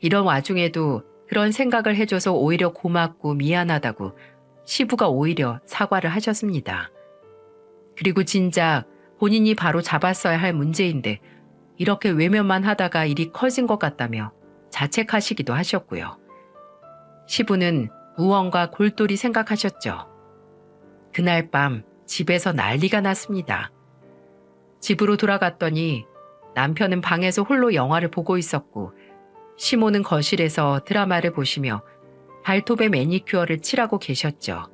이런 와중에도 그런 생각을 해줘서 오히려 고맙고 미안하다고 시부가 오히려 사과를 하셨습니다. 그리고 진작 본인이 바로 잡았어야 할 문제인데 이렇게 외면만 하다가 일이 커진 것 같다며 자책하시기도 하셨고요. 시부는 무언가 골똘히 생각하셨죠. 그날 밤 집에서 난리가 났습니다. 집으로 돌아갔더니 남편은 방에서 홀로 영화를 보고 있었고 시모는 거실에서 드라마를 보시며 발톱에 매니큐어를 칠하고 계셨죠.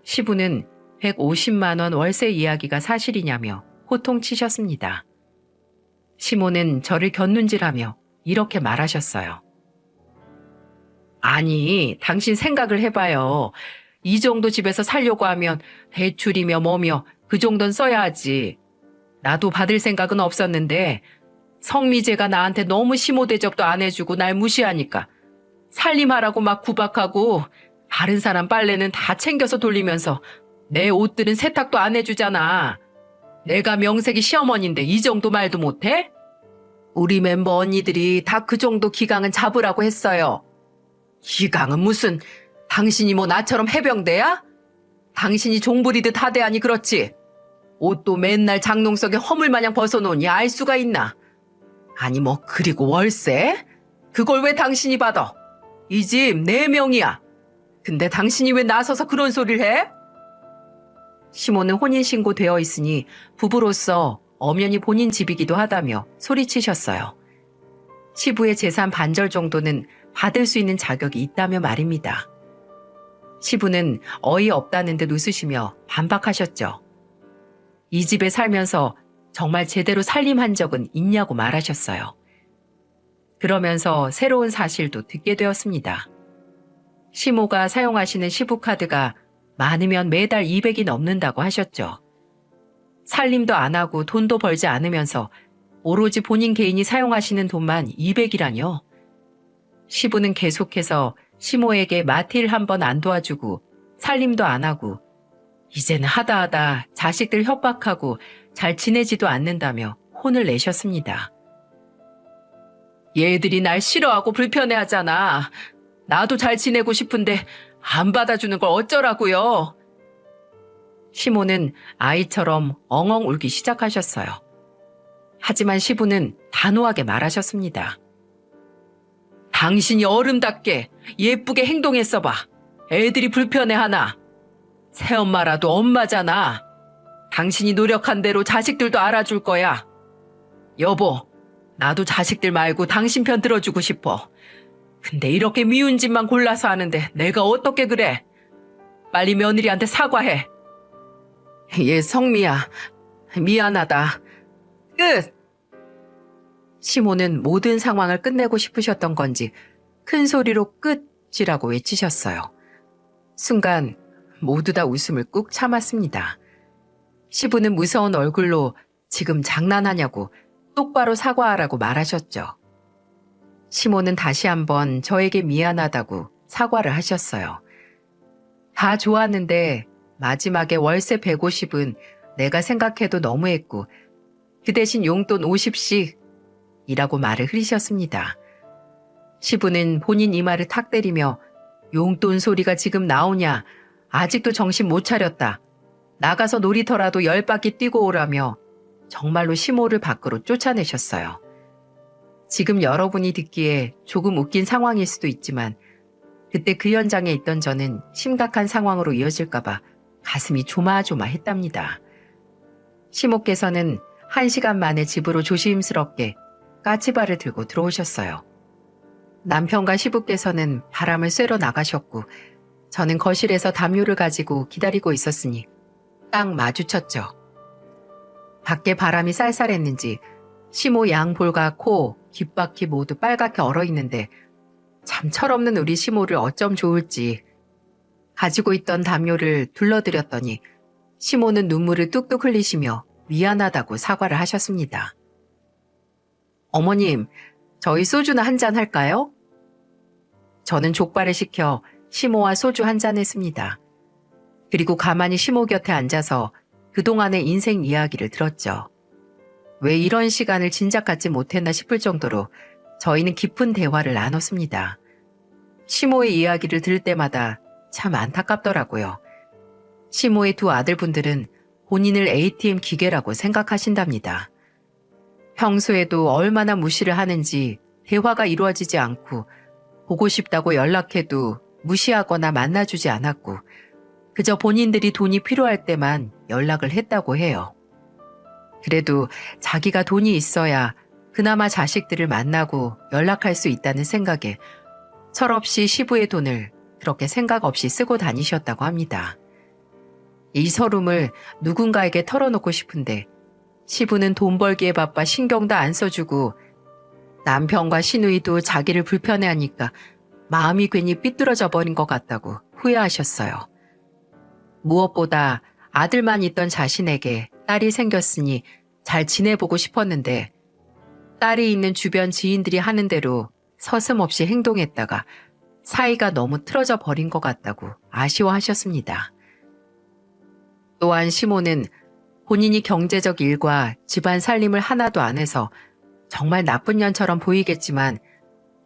시부는 150만 원 월세 이야기가 사실이냐며 호통치셨습니다. 시모는 저를 곁눈질하며 이렇게 말하셨어요. 아니, 당신 생각을 해봐요. 이 정도 집에서 살려고 하면 대출이며 뭐며 그 정도는 써야 하지. 나도 받을 생각은 없었는데 성미재가 나한테 너무 시모 대접도 안 해주고 날 무시하니까 살림하라고 막 구박하고 다른 사람 빨래는 다 챙겨서 돌리면서 내 옷들은 세탁도 안 해주잖아. 내가 명색이 시어머니인데 이 정도 말도 못해? 우리 멤버 언니들이 다 그 정도 기강은 잡으라고 했어요. 기강은 무슨, 당신이 뭐 나처럼 해병대야? 당신이 종부리듯 하대하니 그렇지. 옷도 맨날 장롱 속에 허물마냥 벗어놓으니 알 수가 있나? 아니 뭐 그리고 월세? 그걸 왜 당신이 받아? 이 집 4명이야. 근데 당신이 왜 나서서 그런 소리를 해? 시모는 혼인신고 되어 있으니 부부로서 엄연히 본인 집이기도 하다며 소리치셨어요. 시부의 재산 반절 정도는 받을 수 있는 자격이 있다며 말입니다. 시부는 어이없다는 듯 웃으시며 반박하셨죠. 이 집에 살면서 정말 제대로 살림한 적은 있냐고 말하셨어요. 그러면서 새로운 사실도 듣게 되었습니다. 시모가 사용하시는 시부카드가 많으면 매달 200이 넘는다고 하셨죠. 살림도 안 하고 돈도 벌지 않으면서 오로지 본인 개인이 사용하시는 돈만 200이라뇨. 시부는 계속해서 시모에게 마틸 한 번 안 도와주고 살림도 안 하고 이제는 하다하다 자식들 협박하고 잘 지내지도 않는다며 혼을 내셨습니다. 얘들이 날 싫어하고 불편해하잖아. 나도 잘 지내고 싶은데 안 받아주는 걸 어쩌라고요. 시모는 아이처럼 엉엉 울기 시작하셨어요. 하지만 시부는 단호하게 말하셨습니다. 당신이 어른답게 예쁘게 행동했어 봐. 애들이 불편해하나. 새엄마라도 엄마잖아. 당신이 노력한 대로 자식들도 알아줄 거야. 여보, 나도 자식들 말고 당신 편 들어주고 싶어. 근데 이렇게 미운 짓만 골라서 하는데 내가 어떻게 그래? 빨리 며느리한테 사과해. 예, 성미야. 미안하다. 끝! 시모는 모든 상황을 끝내고 싶으셨던 건지 큰 소리로 끝이라고 외치셨어요. 순간 모두 다 웃음을 꾹 참았습니다. 시부는 무서운 얼굴로 지금 장난하냐고 똑바로 사과하라고 말하셨죠. 시모는 다시 한번 저에게 미안하다고 사과를 하셨어요. 다 좋았는데 마지막에 월세 150은 내가 생각해도 너무했고 그 대신 용돈 50씩 이라고 말을 흐리셨습니다. 시부는 본인 이마를 탁 때리며 용돈 소리가 지금 나오냐? 아직도 정신 못 차렸다. 나가서 놀이터라도 10바퀴 뛰고 오라며 정말로 시모를 밖으로 쫓아내셨어요. 지금 여러분이 듣기에 조금 웃긴 상황일 수도 있지만 그때 그 현장에 있던 저는 심각한 상황으로 이어질까봐 가슴이 조마조마했답니다. 시모께서는 1시간 만에 집으로 조심스럽게 까치발을 들고 들어오셨어요. 남편과 시부께서는 바람을 쐬러 나가셨고 저는 거실에서 담요를 가지고 기다리고 있었으니 딱 마주쳤죠. 밖에 바람이 쌀쌀했는지 시모 양볼과 코, 귓바퀴 모두 빨갛게 얼어있는데 참 철없는 우리 시모를 어쩜 좋을지 가지고 있던 담요를 둘러드렸더니 시모는 눈물을 뚝뚝 흘리시며 미안하다고 사과를 하셨습니다. 어머님, 저희 소주나 한잔 할까요? 저는 족발을 시켜 시모와 소주 한잔 했습니다. 그리고 가만히 시모 곁에 앉아서 그동안의 인생 이야기를 들었죠. 왜 이런 시간을 진작 갖지 못했나 싶을 정도로 저희는 깊은 대화를 나눴습니다. 시모의 이야기를 들을 때마다 참 안타깝더라고요. 시모의 두 아들분들은 본인을 ATM 기계라고 생각하신답니다. 평소에도 얼마나 무시를 하는지 대화가 이루어지지 않고 보고 싶다고 연락해도 무시하거나 만나주지 않았고 그저 본인들이 돈이 필요할 때만 연락을 했다고 해요. 그래도 자기가 돈이 있어야 그나마 자식들을 만나고 연락할 수 있다는 생각에 철없이 시부의 돈을 그렇게 생각 없이 쓰고 다니셨다고 합니다. 이 서름을 누군가에게 털어놓고 싶은데 시부는 돈 벌기에 바빠 신경도 안 써주고 남편과 시누이도 자기를 불편해하니까 마음이 괜히 삐뚤어져 버린 것 같다고 후회하셨어요. 무엇보다 아들만 있던 자신에게 딸이 생겼으니 잘 지내보고 싶었는데 딸이 있는 주변 지인들이 하는 대로 서슴없이 행동했다가 사이가 너무 틀어져 버린 것 같다고 아쉬워하셨습니다. 또한 시모는 본인이 경제적 일과 집안 살림을 하나도 안 해서 정말 나쁜 년처럼 보이겠지만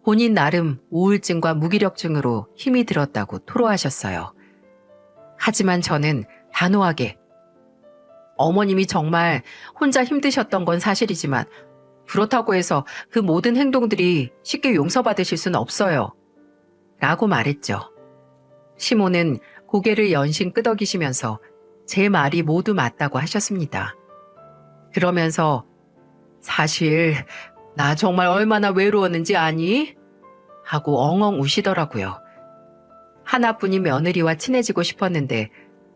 본인 나름 우울증과 무기력증으로 힘이 들었다고 토로하셨어요. 하지만 저는 단호하게 어머님이 정말 혼자 힘드셨던 건 사실이지만 그렇다고 해서 그 모든 행동들이 쉽게 용서받으실 수는 없어요. 라고 말했죠. 시모는 고개를 연신 끄덕이시면서 제 말이 모두 맞다고 하셨습니다. 그러면서 사실 나 정말 얼마나 외로웠는지 아니? 하고 엉엉 우시더라고요. 하나뿐인 며느리와 친해지고 싶었는데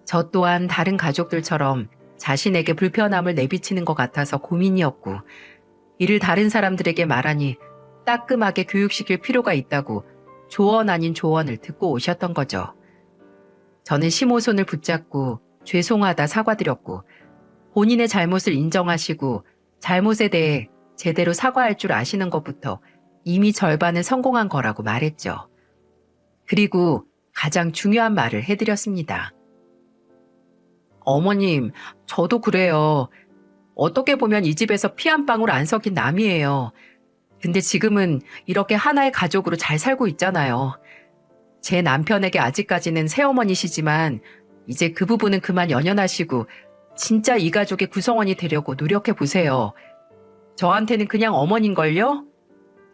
저 또한 다른 가족들처럼 자신에게 불편함을 내비치는 것 같아서 고민이었고 이를 다른 사람들에게 말하니 따끔하게 교육시킬 필요가 있다고 조언 아닌 조언을 듣고 오셨던 거죠. 저는 시모 손을 붙잡고 죄송하다 사과드렸고 본인의 잘못을 인정하시고 잘못에 대해 제대로 사과할 줄 아시는 것부터 이미 절반은 성공한 거라고 말했죠. 그리고 가장 중요한 말을 해드렸습니다. 어머님, 저도 그래요. 어떻게 보면 이 집에서 피 한 방울 안 섞인 남이에요. 근데 지금은 이렇게 하나의 가족으로 잘 살고 있잖아요. 제 남편에게 아직까지는 새어머니시지만 이제 그 부분은 그만 연연하시고 진짜 이 가족의 구성원이 되려고 노력해보세요. 저한테는 그냥 어머니인걸요?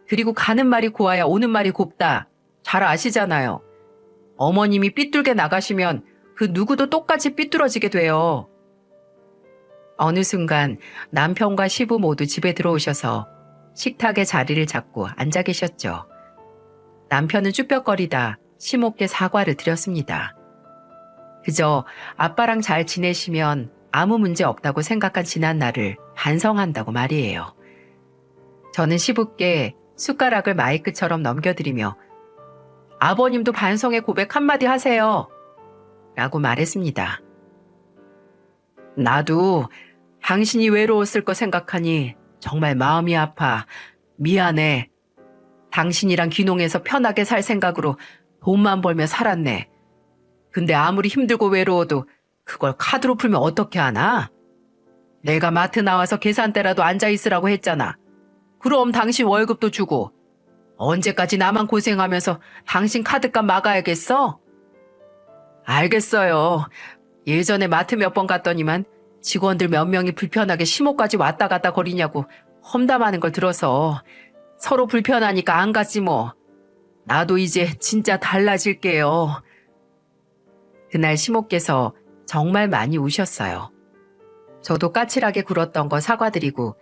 그리고 가는 말이 고와야 오는 말이 곱다. 잘 아시잖아요. 어머님이 삐뚤게 나가시면 그 누구도 똑같이 삐뚤어지게 돼요. 어느 순간 남편과 시부 모두 집에 들어오셔서 식탁에 자리를 잡고 앉아 계셨죠. 남편은 쭈뼛거리다 시모께 사과를 드렸습니다. 그저 아빠랑 잘 지내시면 아무 문제 없다고 생각한 지난 날을 반성한다고 말이에요. 저는 시부께 숟가락을 마이크처럼 넘겨드리며 아버님도 반성의 고백 한마디 하세요. 라고 말했습니다. 나도 당신이 외로웠을 거 생각하니 정말 마음이 아파. 미안해. 당신이랑 귀농해서 편하게 살 생각으로 돈만 벌며 살았네. 근데 아무리 힘들고 외로워도 그걸 카드로 풀면 어떻게 하나? 내가 마트 나와서 계산대라도 앉아있으라고 했잖아. 그럼 당신 월급도 주고 언제까지 나만 고생하면서 당신 카드값 막아야겠어? 알겠어요. 예전에 마트 몇 번 갔더니만 직원들 몇 명이 불편하게 시모까지 왔다 갔다 거리냐고 험담하는 걸 들어서 서로 불편하니까 안 갔지 뭐. 나도 이제 진짜 달라질게요. 그날 시모께서 정말 많이 우셨어요. 저도 까칠하게 굴었던 거 사과드리고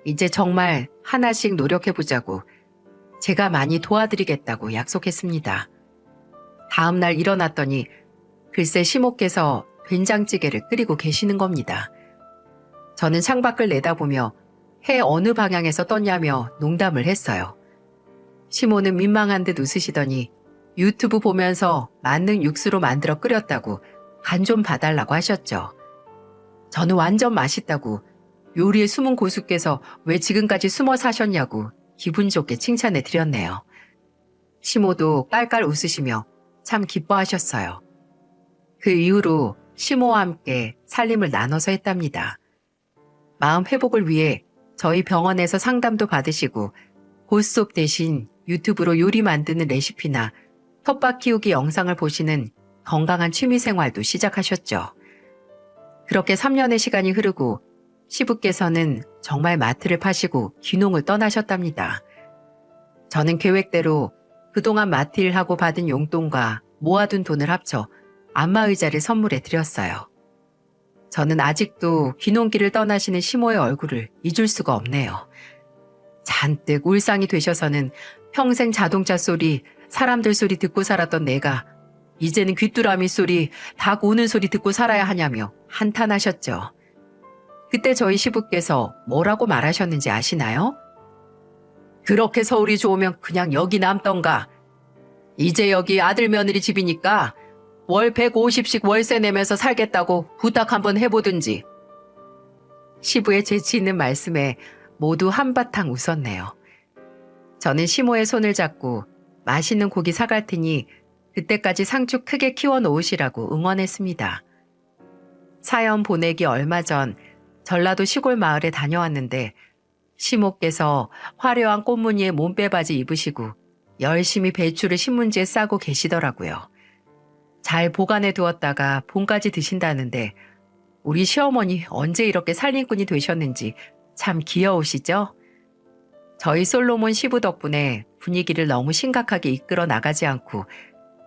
이제 정말 하나씩 노력해보자고 제가 많이 도와드리겠다고 약속했습니다. 다음 날 일어났더니 글쎄 시모께서 된장찌개를 끓이고 계시는 겁니다. 저는 창밖을 내다보며 해 어느 방향에서 떴냐며 농담을 했어요. 시모는 민망한 듯 웃으시더니 유튜브 보면서 만능 육수로 만들어 끓였다고 간 좀 봐달라고 하셨죠. 저는 완전 맛있다고 요리에 숨은 고수께서 왜 지금까지 숨어 사셨냐고 기분 좋게 칭찬해 드렸네요. 시모도 깔깔 웃으시며 참 기뻐하셨어요. 그 이후로 시모와 함께 살림을 나눠서 했답니다. 마음 회복을 위해 저희 병원에서 상담도 받으시고 고스톱 대신 유튜브로 요리 만드는 레시피나 텃밭 키우기 영상을 보시는 건강한 취미 생활도 시작하셨죠. 그렇게 3년의 시간이 흐르고 시부께서는 정말 마트를 파시고 귀농을 떠나셨답니다. 저는 계획대로 그동안 마트 일하고 받은 용돈과 모아둔 돈을 합쳐 안마의자를 선물해 드렸어요. 저는 아직도 귀농길을 떠나시는 시모의 얼굴을 잊을 수가 없네요. 잔뜩 울상이 되셔서는 평생 자동차 소리, 사람들 소리 듣고 살았던 내가 이제는 귀뚜라미 소리, 닭 우는 소리 듣고 살아야 하냐며 한탄하셨죠. 그때 저희 시부께서 뭐라고 말하셨는지 아시나요? 그렇게 서울이 좋으면 그냥 여기 남던가. 이제 여기 아들 며느리 집이니까 월 150씩 월세 내면서 살겠다고 부탁 한번 해보든지. 시부의 재치 있는 말씀에 모두 한바탕 웃었네요. 저는 시모의 손을 잡고 맛있는 고기 사갈 테니 그때까지 상추 크게 키워 놓으시라고 응원했습니다. 사연 보내기 얼마 전 전라도 시골 마을에 다녀왔는데 시모께서 화려한 꽃무늬의 몸빼바지 입으시고 열심히 배추를 신문지에 싸고 계시더라고요. 잘 보관해 두었다가 봄까지 드신다는데 우리 시어머니 언제 이렇게 살림꾼이 되셨는지 참 귀여우시죠? 저희 솔로몬 시부 덕분에 분위기를 너무 심각하게 이끌어 나가지 않고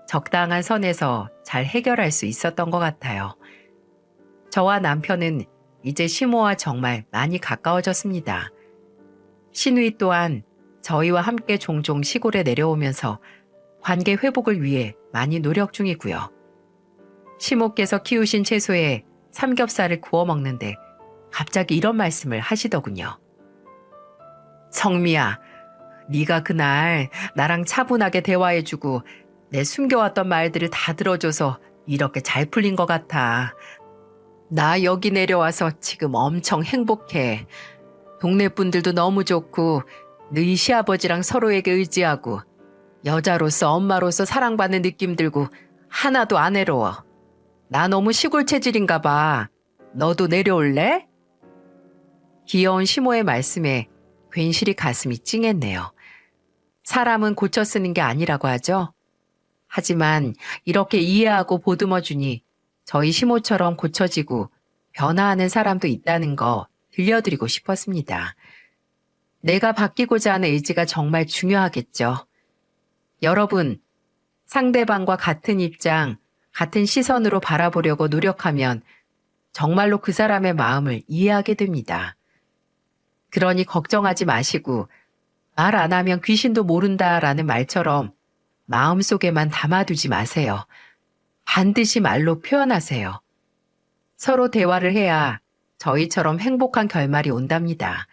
적당한 선에서 잘 해결할 수 있었던 것 같아요. 저와 남편은 이제 시모와 정말 많이 가까워졌습니다. 시누이 또한 저희와 함께 종종 시골에 내려오면서 관계 회복을 위해 많이 노력 중이고요. 시모께서 키우신 채소에 삼겹살을 구워 먹는데 갑자기 이런 말씀을 하시더군요. 성미야, 네가 그날 나랑 차분하게 대화해주고 내 숨겨왔던 말들을 다 들어줘서 이렇게 잘 풀린 것 같아. 나 여기 내려와서 지금 엄청 행복해. 동네 분들도 너무 좋고 너희 시아버지랑 서로에게 의지하고 여자로서 엄마로서 사랑받는 느낌 들고 하나도 안 외로워. 나 너무 시골 체질인가 봐. 너도 내려올래? 귀여운 시모의 말씀에 괜시리 가슴이 찡했네요. 사람은 고쳐 쓰는 게 아니라고 하죠. 하지만 이렇게 이해하고 보듬어주니 저희 시모처럼 고쳐지고 변화하는 사람도 있다는 거 들려드리고 싶었습니다. 내가 바뀌고자 하는 의지가 정말 중요하겠죠. 여러분, 상대방과 같은 입장, 같은 시선으로 바라보려고 노력하면 정말로 그 사람의 마음을 이해하게 됩니다. 그러니 걱정하지 마시고 말 안 하면 귀신도 모른다라는 말처럼 마음속에만 담아두지 마세요. 반드시 말로 표현하세요. 서로 대화를 해야 저희처럼 행복한 결말이 온답니다.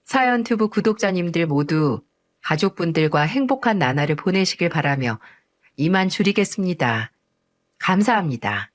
사연튜브 구독자님들 모두 가족분들과 행복한 나날을 보내시길 바라며 이만 줄이겠습니다. 감사합니다.